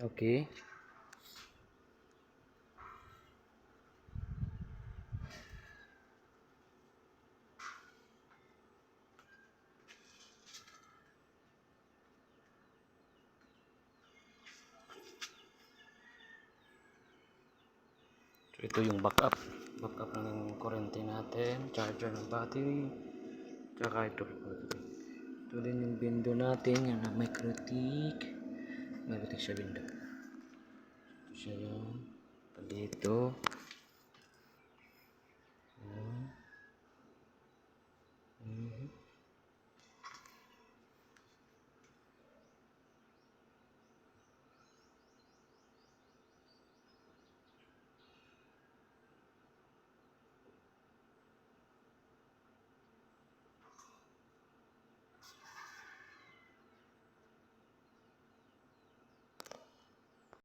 Okay. So ito yung backup ng kurente natin, charger ng battery, tsaka ito. Ito din yung window natin, yung na Microtik. Microtik siya window. Ito siya yung dito.